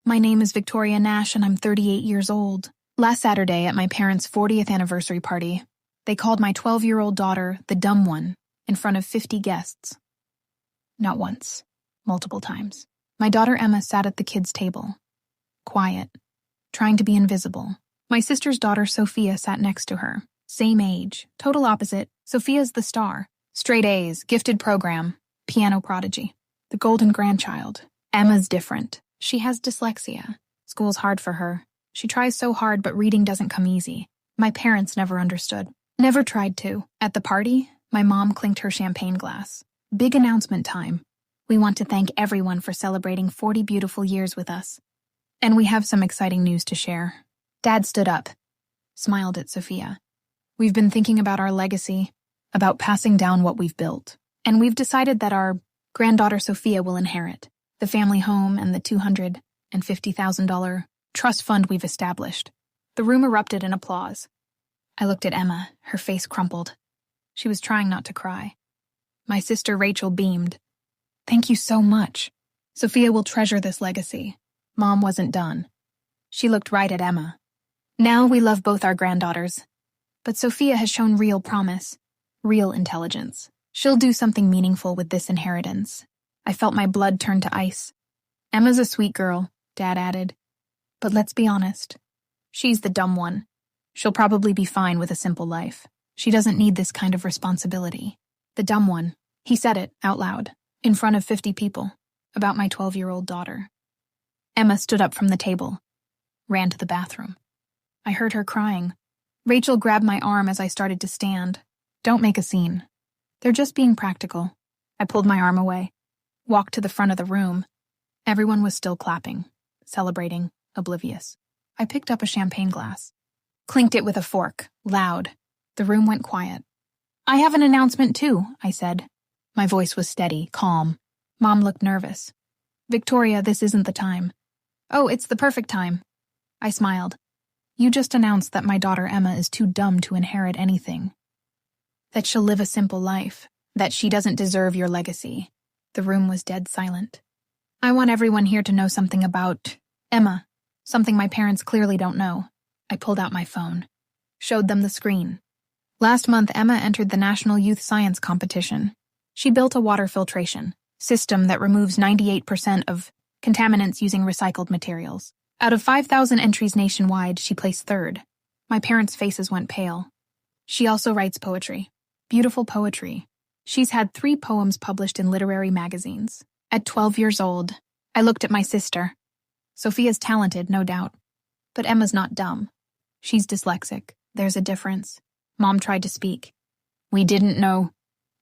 My name is Victoria Nash and I'm 38 years old. Last Saturday at my parents' 40th anniversary party, they called my 12-year-old daughter the dumb one in front of 50 guests. Not once, multiple times. My daughter Emma sat at the kids' table, quiet, trying to be invisible. My sister's daughter Sophia sat next to her, same age, total opposite. Sophia's the star, straight A's, gifted program, piano prodigy, the golden grandchild. Emma's different. She has dyslexia. School's hard for her. She tries so hard, but reading doesn't come easy. My parents never understood. Never tried to. At the party, my mom clinked her champagne glass. Big announcement time. We want to thank everyone for celebrating 40 beautiful years with us. And we have some exciting news to share. Dad stood up, smiled at Sophia. We've been thinking about our legacy, about passing down what we've built. And we've decided that our granddaughter Sophia will inherit the family home and the $250,000 trust fund we've established. The room erupted in applause. I looked at Emma, her face crumpled. She was trying not to cry. My sister Rachel beamed. Thank you so much. Sophia will treasure this legacy. Mom wasn't done. She looked right at Emma. Now we love both our granddaughters. But Sophia has shown real promise, real intelligence. She'll do something meaningful with this inheritance. I felt my blood turn to ice. Emma's a sweet girl, Dad added. But let's be honest. She's the dumb one. She'll probably be fine with a simple life. She doesn't need this kind of responsibility. The dumb one. He said it out loud, in front of 50 people, about my 12-year-old daughter. Emma stood up from the table, ran to the bathroom. I heard her crying. Rachel grabbed my arm as I started to stand. Don't make a scene. They're just being practical. I pulled my arm away, walked to the front of the room. Everyone was still clapping, celebrating, oblivious. I picked up a champagne glass, clinked it with a fork, loud. The room went quiet. I have an announcement too, I said. My voice was steady, calm. Mom looked nervous. Victoria, this isn't the time. Oh, it's the perfect time. I smiled. You just announced that my daughter Emma is too dumb to inherit anything. That she'll live a simple life. That she doesn't deserve your legacy. The room was dead silent. I want everyone here to know something about Emma. Something my parents clearly don't know. I pulled out my phone. Showed them the screen. Last month, Emma entered the National Youth Science Competition. She built a water filtration system that removes 98% of contaminants using recycled materials. Out of 5,000 entries nationwide, she placed third. My parents' faces went pale. She also writes poetry. Beautiful poetry. She's had 3 poems published in literary magazines. At 12 years old, I looked at my sister. Sophia's talented, no doubt. But Emma's not dumb. She's dyslexic. There's a difference. Mom tried to speak. We didn't know.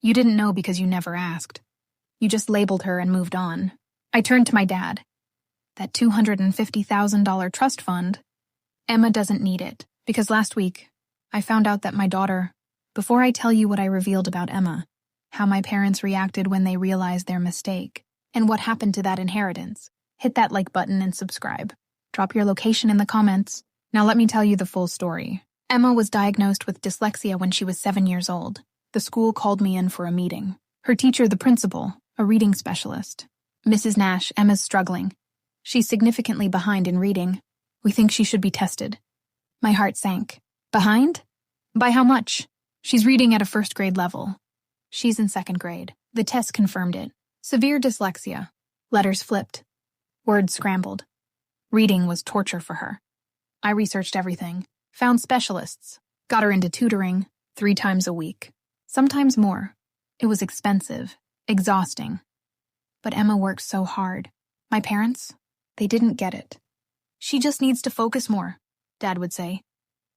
You didn't know because you never asked. You just labeled her and moved on. I turned to my dad. That $250,000 trust fund, Emma doesn't need it, because last week, I found out that my daughter, before I tell you what I revealed about Emma, how my parents reacted when they realized their mistake, and what happened to that inheritance, hit that like button and subscribe. Drop your location in the comments. Now let me tell you the full story. Emma was diagnosed with dyslexia when she was 7 years old. The school called me in for a meeting. Her teacher, the principal, a reading specialist. Mrs. Nash, Emma's struggling. She's significantly behind in reading. We think she should be tested. My heart sank. Behind? By how much? She's reading at a first grade level. She's in second grade. The test confirmed it. Severe dyslexia. Letters flipped. Words scrambled. Reading was torture for her. I researched everything. Found specialists. Got her into tutoring 3 times a week. Sometimes more. It was expensive. Exhausting. But Emma worked so hard. My parents? They didn't get it. She just needs to focus more, Dad would say.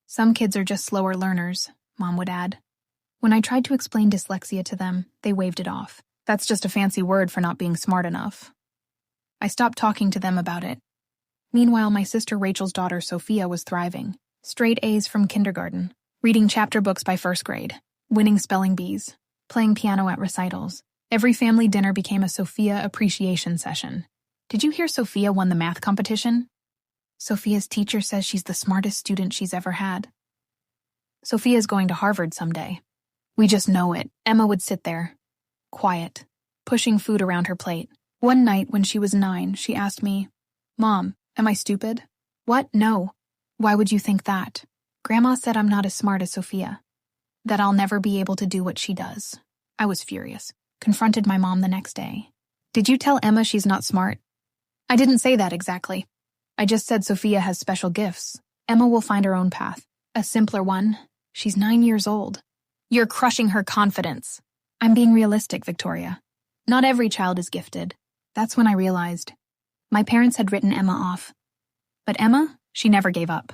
Some kids are just slower learners, Mom would add. When I tried to explain dyslexia to them, they waved it off. That's just a fancy word for not being smart enough. I stopped talking to them about it. Meanwhile, my sister Rachel's daughter Sophia was thriving. Straight A's from kindergarten, reading chapter books by first grade, winning spelling bees, playing piano at recitals. Every family dinner became a Sophia appreciation session. Did you hear Sophia won the math competition? Sophia's teacher says she's the smartest student she's ever had. Sophia's going to Harvard someday. We just know it. Emma would sit there, quiet, pushing food around her plate. One night when she was 9, she asked me, Mom, Am I stupid? What? No. Why would you think that? Grandma said I'm not as smart as Sophia. That I'll never be able to do what she does. I was furious. Confronted my mom the next day. Did you tell Emma she's not smart? I didn't say that exactly. I just said Sophia has special gifts. Emma will find her own path. A simpler one. She's 9 years old. You're crushing her confidence. I'm being realistic, Victoria. Not every child is gifted. That's when I realized. My parents had written Emma off. But Emma, she never gave up.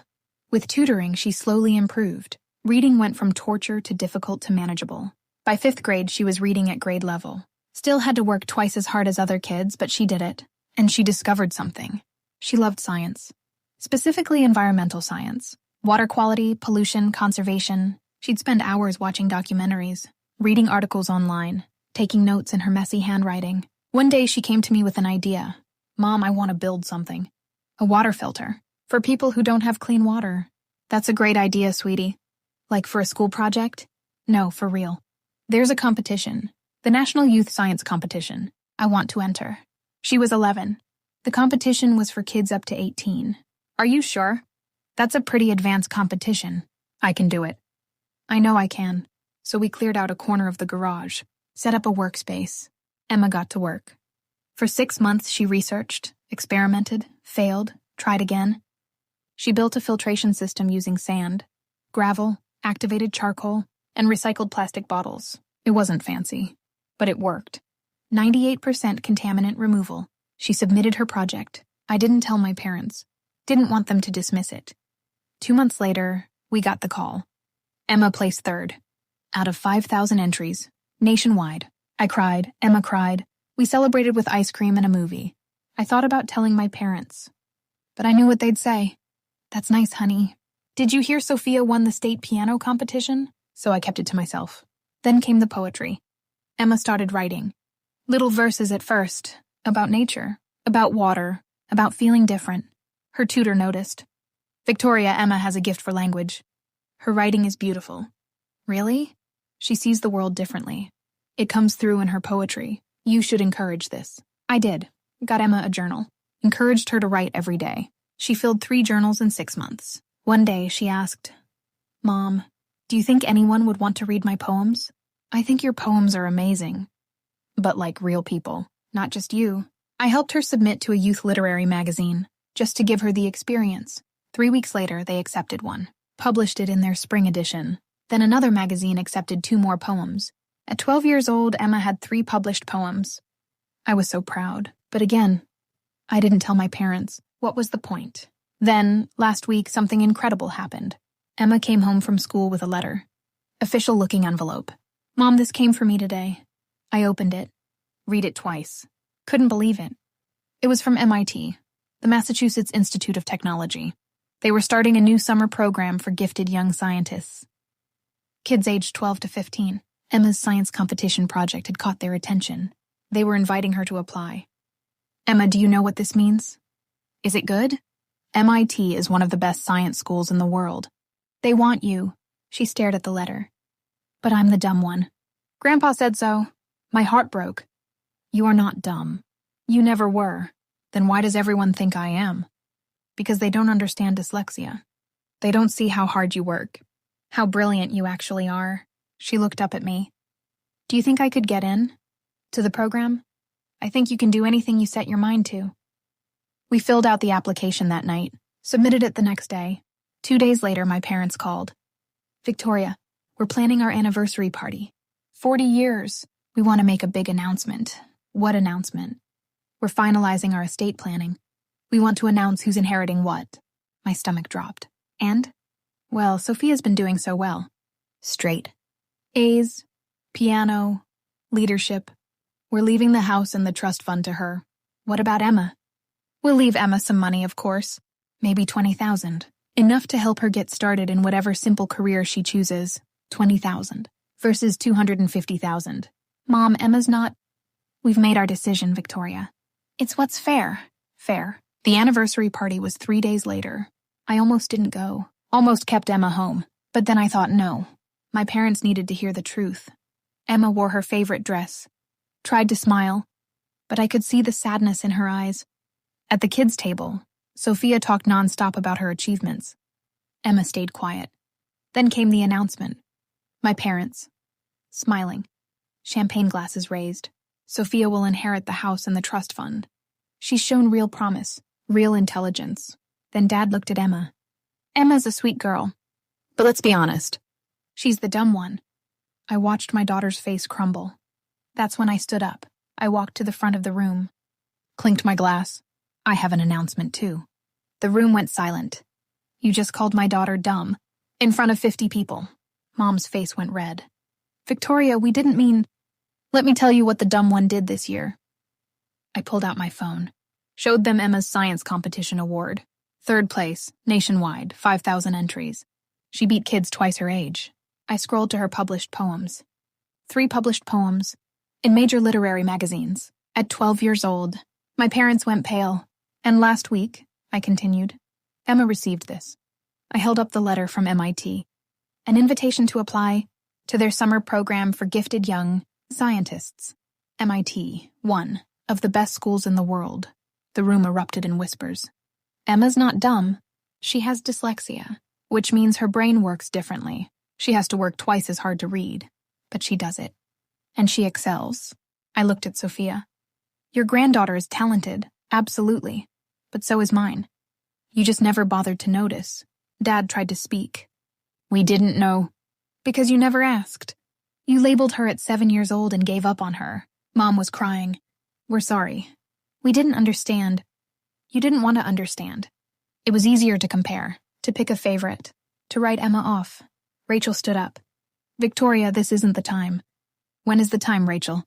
With tutoring, she slowly improved. Reading went from torture to difficult to manageable. By 5th grade, she was reading at grade level. Still had to work twice as hard as other kids, but she did it. And she discovered something. She loved science. Specifically environmental science. Water quality, pollution, conservation. She'd spend hours watching documentaries, reading articles online, taking notes in her messy handwriting. One day she came to me with an idea. Mom, I want to build something. A water filter. For people who don't have clean water. That's a great idea, sweetie. Like for a school project? No, for real. There's a competition. The National Youth Science Competition. I want to enter. She was 11. The competition was for kids up to 18. Are you sure? That's a pretty advanced competition. I can do it. I know I can. So we cleared out a corner of the garage, set up a workspace. Emma got to work. For 6 months, she researched, experimented, failed, tried again. She built a filtration system using sand, gravel, activated charcoal, and recycled plastic bottles. It wasn't fancy, but it worked. 98% contaminant removal. She submitted her project. I didn't tell my parents. Didn't want them to dismiss it. 2 months later, we got the call. Emma placed 3rd. Out of 5,000 entries. Nationwide. I cried. Emma cried. We celebrated with ice cream and a movie. I thought about telling my parents. But I knew what they'd say. That's nice, honey. Did you hear Sophia won the state piano competition? So I kept it to myself. Then came the poetry. Emma started writing. Little verses at first. About nature. About water. About feeling different. Her tutor noticed. Victoria, Emma has a gift for language. Her writing is beautiful. Really? She sees the world differently. It comes through in her poetry. You should encourage this. I did. Got Emma a journal. Encouraged her to write every day. She filled 3 journals in 6 months. One day, she asked, Mom, do you think anyone would want to read my poems? I think your poems are amazing. But like real people, not just you. I helped her submit to a youth literary magazine, just to give her the experience. 3 weeks later, they accepted one. Published it in their spring edition. Then another magazine accepted 2 more poems. At 12 years old, Emma had 3 published poems. I was so proud. But again, I didn't tell my parents. What was the point? Then, last week, something incredible happened. Emma came home from school with a letter. Official-looking envelope. Mom, this came for me today. I opened it. Read it twice. Couldn't believe it. It was from MIT, the Massachusetts Institute of Technology. They were starting a new summer program for gifted young scientists. Kids aged 12 to 15. Emma's science competition project had caught their attention. They were inviting her to apply. Emma, do you know what this means? Is it good? MIT is one of the best science schools in the world. They want you. She stared at the letter. But I'm the dumb one. Grandpa said so. My heart broke. You are not dumb. You never were. Then why does everyone think I am? Because they don't understand dyslexia. They don't see how hard you work, how brilliant you actually are. She looked up at me. Do you think I could get in? To the program? I think you can do anything you set your mind to. We filled out the application that night, submitted it the next day. 2 days later, my parents called. Victoria, we're planning our anniversary party. 40 years. We want to make a big announcement. What announcement? We're finalizing our estate planning. We want to announce who's inheriting what. My stomach dropped. And? Well, Sophia's been doing so well. Straight. A's, piano, leadership. We're leaving the house and the trust fund to her. What about Emma? We'll leave Emma some money, of course. Maybe 20,000. Enough to help her get started in whatever simple career she chooses. 20,000 versus 250,000. Mom, Emma's not... We've made our decision, Victoria. It's what's fair. Fair. The anniversary party was 3 days later. I almost didn't go. Almost kept Emma home. But then I thought, no. My parents needed to hear the truth. Emma wore her favorite dress. Tried to smile. But I could see the sadness in her eyes. At the kids' table, Sophia talked nonstop about her achievements. Emma stayed quiet. Then came the announcement. My parents. Smiling. Champagne glasses raised. Sophia will inherit the house and the trust fund. She's shown real promise, real intelligence. Then Dad looked at Emma. Emma's a sweet girl. But let's be honest. She's the dumb one. I watched my daughter's face crumble. That's when I stood up. I walked to the front of the room. Clinked my glass. I have an announcement, too. The room went silent. You just called my daughter dumb. In front of 50 people. Mom's face went red. Victoria, we didn't mean... Let me tell you what the dumb one did this year. I pulled out my phone. Showed them Emma's science competition award. 3rd place, nationwide, 5,000 entries. She beat kids twice her age. I scrolled to her published poems. 3 published poems. In major literary magazines. At 12 years old. My parents went pale. And last week, I continued, Emma received this. I held up the letter from MIT. An invitation to apply to their summer program for gifted young scientists. MIT, one of the best schools in the world. The room erupted in whispers. Emma's not dumb. She has dyslexia, which means her brain works differently. She has to work twice as hard to read, but she does it. And she excels. I looked at Sophia. Your granddaughter is talented, absolutely, but so is mine. You just never bothered to notice. Dad tried to speak. We didn't know. Because you never asked. You labeled her at 7 years old and gave up on her. Mom was crying. We're sorry. We didn't understand. You didn't want to understand. It was easier to compare, to pick a favorite, to write Emma off. Rachel stood up. Victoria, this isn't the time. When is the time, Rachel?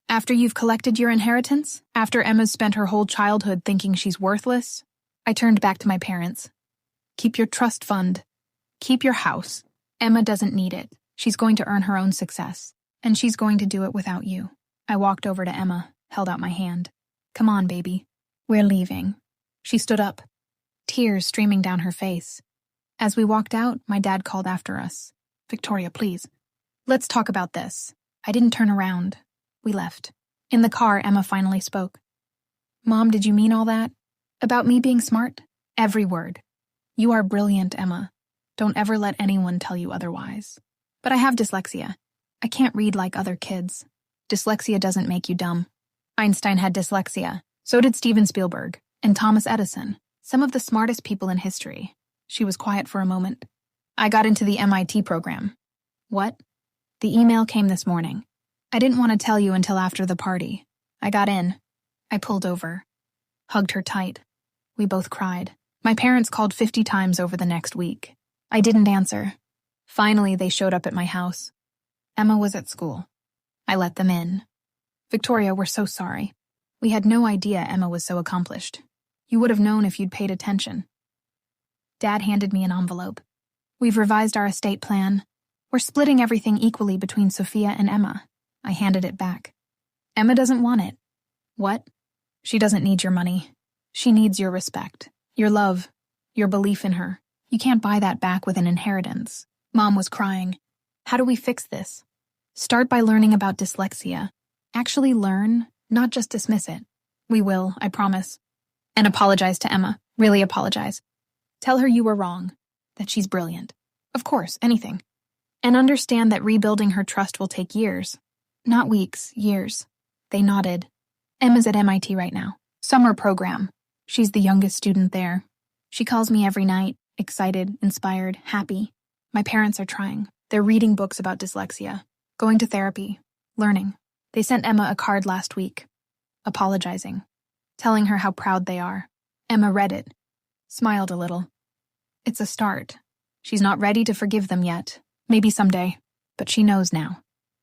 After you've collected your inheritance? After Emma's spent her whole childhood thinking she's worthless? I turned back to my parents. Keep your trust fund. Keep your house. Emma doesn't need it. She's going to earn her own success. And she's going to do it without you. I walked over to Emma, held out my hand. Come on, baby. We're leaving. She stood up, tears streaming down her face. As we walked out, my dad called after us. Victoria, please. Let's talk about this. I didn't turn around. We left. In the car, Emma finally spoke. Mom, did you mean all that? About me being smart? Every word. You are brilliant, Emma. Don't ever let anyone tell you otherwise. But I have dyslexia. I can't read like other kids. Dyslexia doesn't make you dumb. Einstein had dyslexia. So did Steven Spielberg. And Thomas Edison. Some of the smartest people in history. She was quiet for a moment. I got into the MIT program. What? The email came this morning. I didn't want to tell you until after the party. I got in. I pulled over. Hugged her tight. We both cried. My parents called 50 times over the next week. I didn't answer. Finally, they showed up at my house. Emma was at school. I let them in. Victoria, we're so sorry. We had no idea Emma was so accomplished. You would have known if you'd paid attention. Dad handed me an envelope. We've revised our estate plan. We're splitting everything equally between Sophia and Emma. I handed it back. Emma doesn't want it. What? She doesn't need your money. She needs your respect, your love, your belief in her. You can't buy that back with an inheritance. Mom was crying. How do we fix this? Start by learning about dyslexia. Actually learn, not just dismiss it. We will, I promise. And apologize to Emma. Really apologize. Tell her you were wrong, that she's brilliant. Of course, anything. And understand that rebuilding her trust will take years. Not weeks, years. They nodded. Emma's at MIT right now. Summer program. She's the youngest student there. She calls me every night, excited, inspired, happy. My parents are trying. They're reading books about dyslexia, going to therapy, learning. They sent Emma a card last week, apologizing, telling her how proud they are. Emma read it, smiled a little. It's a start. She's not ready to forgive them yet. Maybe someday. But she knows now.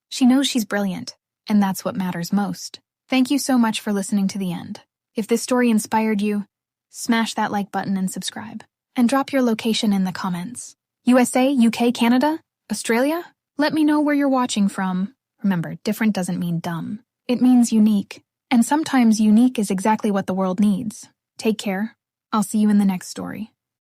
She knows she's brilliant, and that's what matters most. Thank you so much for listening to the end. If this story inspired you, smash that like button and subscribe. And drop your location in the comments. USA, UK, Canada, Australia? Let me know where you're watching from. Remember, different doesn't mean dumb. It means unique. And sometimes unique is exactly what the world needs. Take care. I'll see you in the next story.